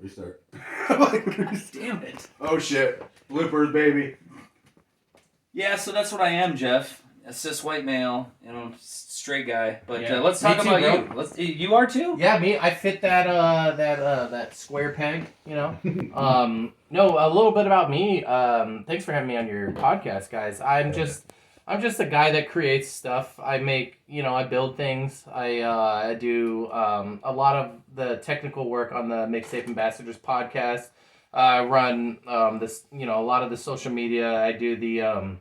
Restart. Damn it. Oh shit. Bloopers, baby. Yeah, so that's what I am, Jeff. A cis white male, straight guy. But Yeah. let's Me talk too, about bro. you. You are too? Yeah, me. I fit that square peg. No, a little bit about me. Thanks for having me on your podcast, guys. I'm just a guy that creates stuff. I make, I build things. I do a lot of the technical work on the Mixtape Ambassadors podcast. I run this, a lot of the social media. I do the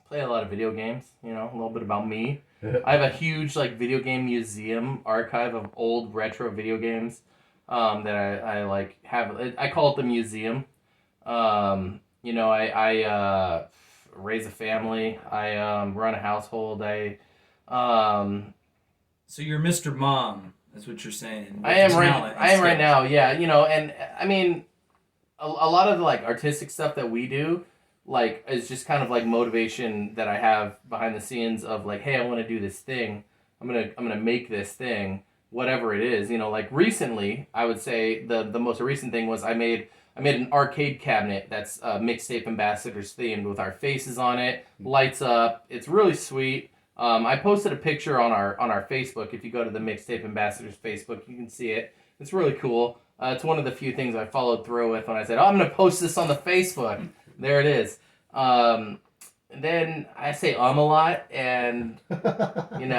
play a lot of video games. A little bit about me. I have a huge video game museum archive of old retro video games that I have. I call it the museum. I raise a family. I run a household. So you're Mr. Mom, that's what you're saying. I am right now. Yeah, and I mean, a lot of the artistic stuff that we do. Is just kind of motivation that I have behind the scenes of hey, I want to do this thing. I'm gonna make this thing, whatever it is. Recently, I would say the most recent thing was I made an arcade cabinet that's Mixtape Ambassadors themed with our faces on it, lights up. It's really sweet. I posted a picture on our Facebook. If you go to the Mixtape Ambassadors Facebook, you can see it. It's really cool. It's one of the few things I followed through with when I said, I'm gonna post this on the Facebook. There it is. Then I say a lot, and and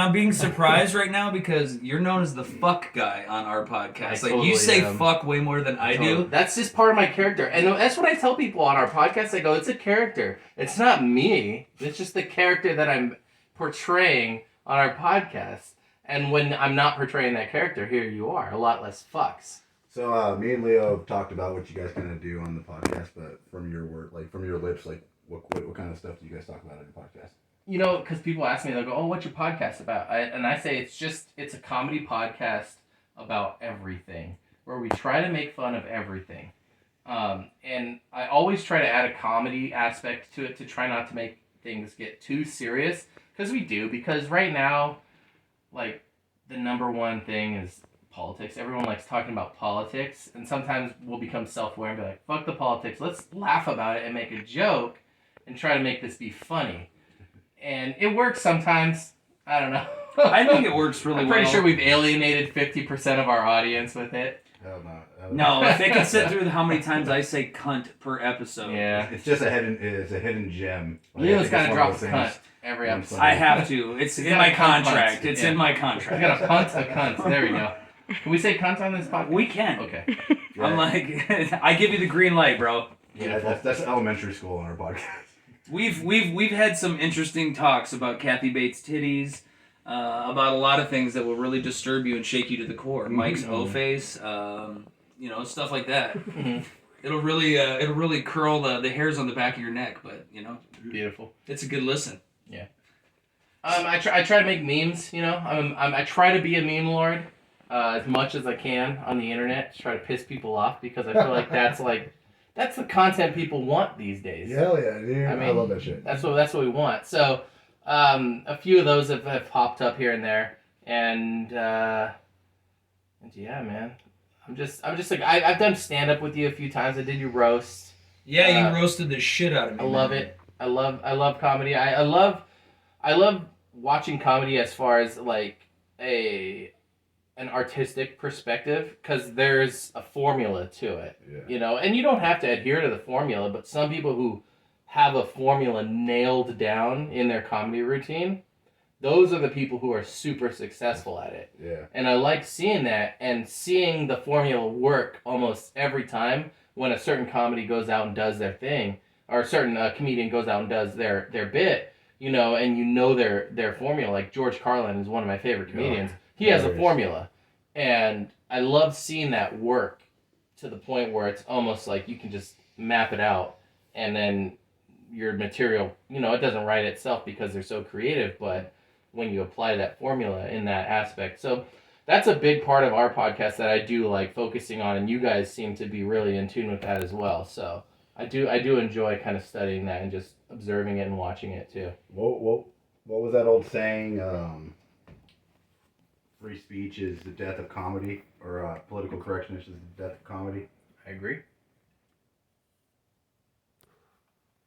I'm being surprised right now because you're known as the fuck guy on our podcast. Totally you say am. fuck way more than I do. That's just part of my character, and that's what I tell people on our podcast. I go, it's a character. It's not me. It's just the character that I'm portraying on our podcast. And when I'm not portraying that character, here you are, a lot less fucks. So me and Leo have talked about what you guys kind of do on the podcast, but from your word, from your lips, what kind of stuff do you guys talk about on your podcast? Because people ask me, they'll go, "Oh, what's your podcast about?" And I say it's a comedy podcast about everything, where we try to make fun of everything. And I always try to add a comedy aspect to it to try not to make things get too serious, because we do. Because right now, the number one thing is politics. Everyone likes talking about politics, and sometimes we'll become self-aware and be like, fuck the politics, let's laugh about it and make a joke and try to make this be funny. And it works sometimes. I don't know. I think it works really well. I'm pretty sure we've alienated 50% of our audience with it. Hell no. No, if they can sit through how many times I say cunt per episode. Yeah. It's just a hidden gem. Leo's got to drop a cunt every episode. I have to. It's in my contract. It's in my contract. I got a punt a cunt. There we go. Can we say cunt on this podcast? We can. Okay. Yeah. I'm I give you the green light, bro. Yeah, that's elementary school on our podcast. We've had some interesting talks about Kathy Bates' titties, about a lot of things that will really disturb you and shake you to the core. Mike's O-face, stuff like that. It'll really curl the hairs on the back of your neck, but Beautiful. it's a good listen. Yeah. I try to make memes. I try to be a meme lord. As much as I can on the internet to try to piss people off, because I feel like that's the content people want these days. Hell yeah, dude. I love that shit. That's what we want. So a few of those have popped up here and there, and yeah, man, I'm just I've done stand up with you a few times. I did your roast. Yeah, you roasted the shit out of me. I love it. I love comedy. I love watching comedy as far as an artistic perspective, because there's a formula to it. Yeah. And you don't have to adhere to the formula, but some people who have a formula nailed down in their comedy routine, those are the people who are super successful at it. Yeah. And I like seeing that, and seeing the formula work almost every time when a certain comedy goes out and does their thing, or a certain comedian goes out and does their bit, and their formula. Like George Carlin is one of my favorite comedians. He has a formula, and I love seeing that work to the point where it's almost like you can just map it out, and then your material, it doesn't write itself because they're so creative, but when you apply that formula in that aspect. So that's a big part of our podcast that I do like focusing on, and you guys seem to be really in tune with that as well. So I do enjoy kind of studying that and just observing it and watching it too. What was that old saying? free speech is the death of comedy, or political correctness is the death of comedy. I agree.